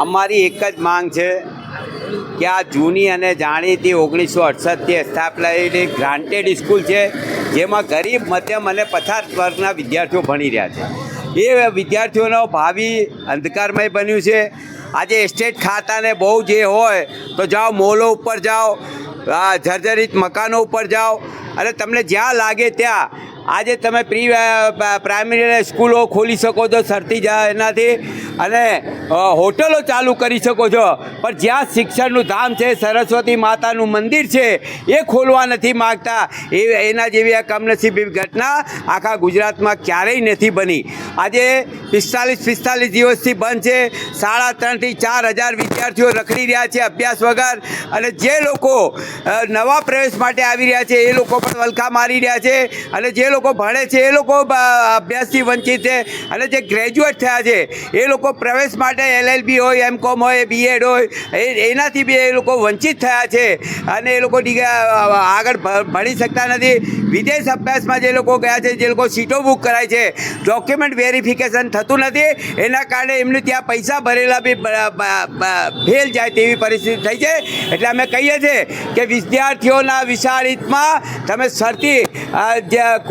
અમારી એક જ માંગ છે કે આ જૂની અને જાણીતી 1968થી સ્થાપનાયેલી ગ્રાન્ટેડ સ્કૂલ છે, જેમાં ગરીબ, મધ્યમ અને પછાત વર્ગના વિદ્યાર્થીઓ ભણી રહ્યા છે, એ વિદ્યાર્થીઓનો ભાવિ અંધકારમય બન્યું છે। આજે એસ્ટેટ ખાતાને બહુ જે હોય તો જાઓ, મોલો ઉપર જાઓ, જર્જરિત મકાનો ઉપર જાઓ અને તમને જ્યાં લાગે ત્યાં આજે તમે પ્રાઇમરી સ્કૂલો ખોલી શકો છો સરથી જાય એનાથી, અને હોટલો ચાલુ કરી શકો છો, પણ જ્યાં શિક્ષણનું ધામ છે, સરસ્વતી માતાનું મંદિર છે, એ ખોલવા નથી માગતા। એના જેવી આ કમનસીબી ઘટના આખા ગુજરાતમાં ક્યારેય નથી બની। આજે 45 દિવસથી બંધ છે। 3.5 થી 4,000 વિદ્યાર્થીઓ રખડી રહ્યા છે અભ્યાસ વગર, અને જે લોકો નવા પ્રવેશ માટે આવી રહ્યા છે એ લોકો પણ વલખા મારી રહ્યા છે, અને જે લોકો ભણે છે એ લોકો અભ્યાસથી વંચિત છે, અને જે ગ્રેજ્યુએટ થયા છે એ લોકો પ્રવેશ માટે LLB હોય, M.Com હોય, B.Ed હોય, એનાથી બી એ લોકો વંચિત થયા છે, અને એ લોકો આગળ ભણી શકતા નથી। વિદેશ અભ્યાસમાં જે લોકો ગયા છે, જે લોકો સીટો બુક કરાય છે, ડોક્યુમેન્ટ વેરિફિકેશન થતું નથી, એના કારણે એમને ત્યાં પૈસા ભરેલા બી ફેલ જાય તેવી પરિસ્થિતિ થઈ છે। એટલે અમે કહીએ છીએ કે વિદ્યાર્થીઓના વિશાળ હિતમાં તમે શરતી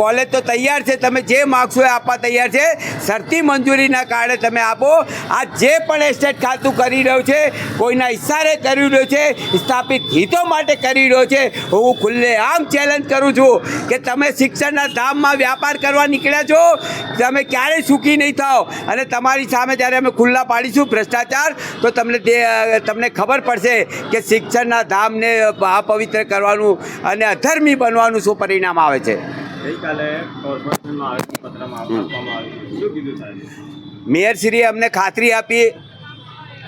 કોલેજ તો તૈયાર છે, તમે જે માગશો એ આપવા તૈયાર છે, શરતી મંજૂરીના કારણે તમે આપો। આ જે પણ એસ્ટેટ ખાતું કરી રહ્યું છે, કોઈના ઇશારે કરી રહ્યો છે, સ્થાપિત હિતો માટે કરી રહ્યો છે। હું ખુલ્લેઆમ ચેલેન્જ કરું છું કે તમે શિક્ષણના ધામમાં વ્યાપાર કરવા નીકળ્યા છો, તમે ક્યારેય સુખી નહીં થાઓ, અને તમારી સામે જ્યારે અમે ખુલ્લા પાડીશું ભ્રષ્ટાચાર, તો તમને ખબર પડશે કે શિક્ષણના ધામને અપવિત્ર કરવાનું અને અધર્મી બનવાનું શું પરિણામ આવે છે। ગઈકાલે કોર્પોરેશનનો આવેદનપત્રમાં આપવામાં આવ્યું, શું કીધું સાહેબ? મેયરશ્રીએ અમને ખાતરી આપી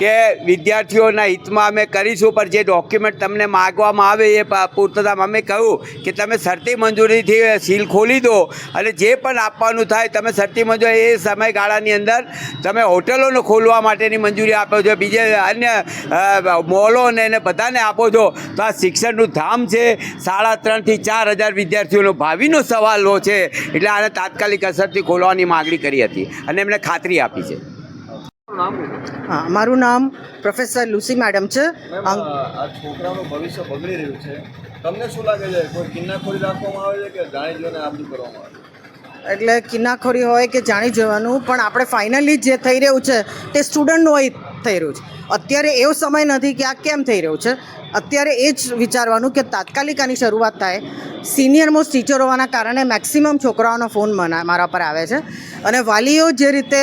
કે વિદ્યાર્થીઓના હિતમાં અમે કરીશું, પણ જે ડોક્યુમેન્ટ તમને માગવામાં આવે એ પૂર્તતામાં અમે કહ્યું કે તમે શરતી મંજૂરીથી સીલ ખોલી દો, અને જે પણ આપવાનું થાય તમે શરતી મંજૂરી એ સમયગાળાની અંદર તમે હોટલોને ખોલવા માટેની મંજૂરી આપો છો, બીજે અન્ય મોલોને એને બધાને આપો છો, તો આ શિક્ષણનું ધામ છે। 3.5 થી 4,000 વિદ્યાર્થીઓનો ભાવિનો સવાલ છે, એટલે આને તાત્કાલિક અસરથી ખોલવાની માગણી કરી હતી અને એમને ખાતરી આપી છે। હા, મારું નામ પ્રોફેસર લુસી મેડમ છે। આ છોકરાઓનું ભવિષ્ય બગડી રહ્યું છે, તમને શું લાગે છે? કોઈ કિન્નાખોરી રાખવામાં આવે છે કે જાણી જોઈને આ બધું કરવામાં આવે છે? એટલે કિન્નાખોરી હોય કે જાણી જવાનું, પણ આપણે ફાઇનલી જે થઈ રહ્યું છે તે સ્ટુડન્ટનું હિત થઈ રહ્યું છે। અત્યારે એવો સમય નથી કે આ કેમ થઈ રહ્યું છે, અત્યારે એ જ વિચારવાનું કે તાત્કાલિક આની શરૂઆત થાય। સિનિયર મોસ્ટ ટીચર હોવાના કારણે મેક્સિમમ છોકરાઓનો ફોન મારા પર આવે છે, અને વાલીઓ જે રીતે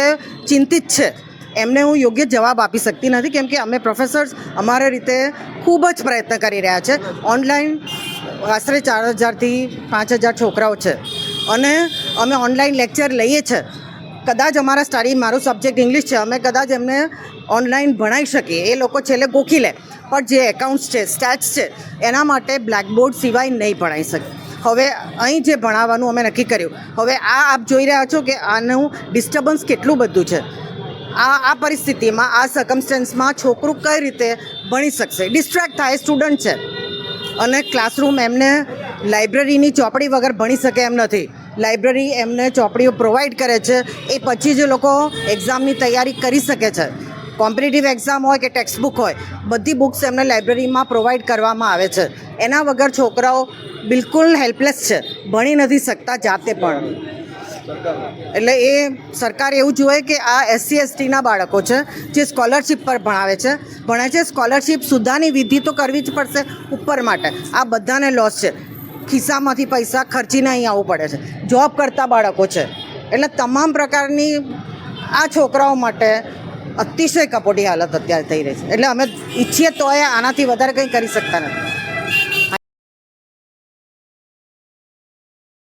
ચિંતિત છે એમને હું યોગ્ય જવાબ આપી શકતી નથી, કેમ કે અમે પ્રોફેસર્સ અમારી રીતે ખૂબ જ પ્રયત્ન કરી રહ્યા છે। ઓનલાઈન આશરે 4,000 થી 5,000 છોકરાઓ છે, અને અમે ઓનલાઈન લેક્ચર લઈએ છીએ। કદાચ અમારા સ્ટડી, મારું સબ્જેક્ટ ઇંગ્લિશ છે, અમે કદાચ એમને ઓનલાઈન ભણાવી શકીએ, એ લોકો છેલ્લે ગોખી લે, પણ જે એકાઉન્ટ્સ છે, સ્ટેટ્સ છે, એના માટે બ્લેકબોર્ડ સિવાય નહીં ભણાવી શકીએ। હવે અહીં જે ભણાવવાનું અમે નક્કી કર્યું, હવે આપ જોઈ રહ્યા છો કે આનું ડિસ્ટર્બન્સ કેટલું બધું છે। આ પરિસ્થિતિમાં, આ સર્કમસ્ટન્સમાં છોકરું કઈ રીતે ભણી શકશે? ડિસ્ટ્રેક્ટ થાય, સ્ટુડન્ટ છે, અને ક્લાસરૂમ એમને લાઇબ્રેરીની ચોપડી વગર ભણી શકે એમ નથી। લાઇબ્રેરી એમને ચોપડીઓ પ્રોવાઈડ કરે છે, એ પછી જે લોકો એક્ઝામની તૈયારી કરી શકે છે, કોમ્પિટિટિવ એક્ઝામ હોય કે ટેક્સ્ટ બુક હોય, બધી બુક્સ એમને લાઇબ્રેરીમાં પ્રોવાઈડ કરવામાં આવે છે। એના વગર છોકરાઓ બિલકુલ હેલ્પલેસ છે, ભણી નથી શકતા જાતે પણ। એટલે એ સરકાર એવું જોઈએ કે આ SC/STના બાળકો છે જે સ્કોલરશિપ પર ભણે છે, સ્કોલરશિપ સુધાની વિધિ તો કરવી જ પડશે ઉપર માટે। આ બધાને લોસ છે, ખિસ્સામાંથી પૈસા ખર્ચીને અહીં આવવું પડે છે, જોબ કરતા બાળકો છે, એટલે તમામ પ્રકારની આ છોકરાઓ માટે અતિશય કપોટી હાલત અત્યારે થઈ રહી છે। એટલે અમે ઈચ્છીએ તો આનાથી વધારે કંઈ કરી શકતા નથી।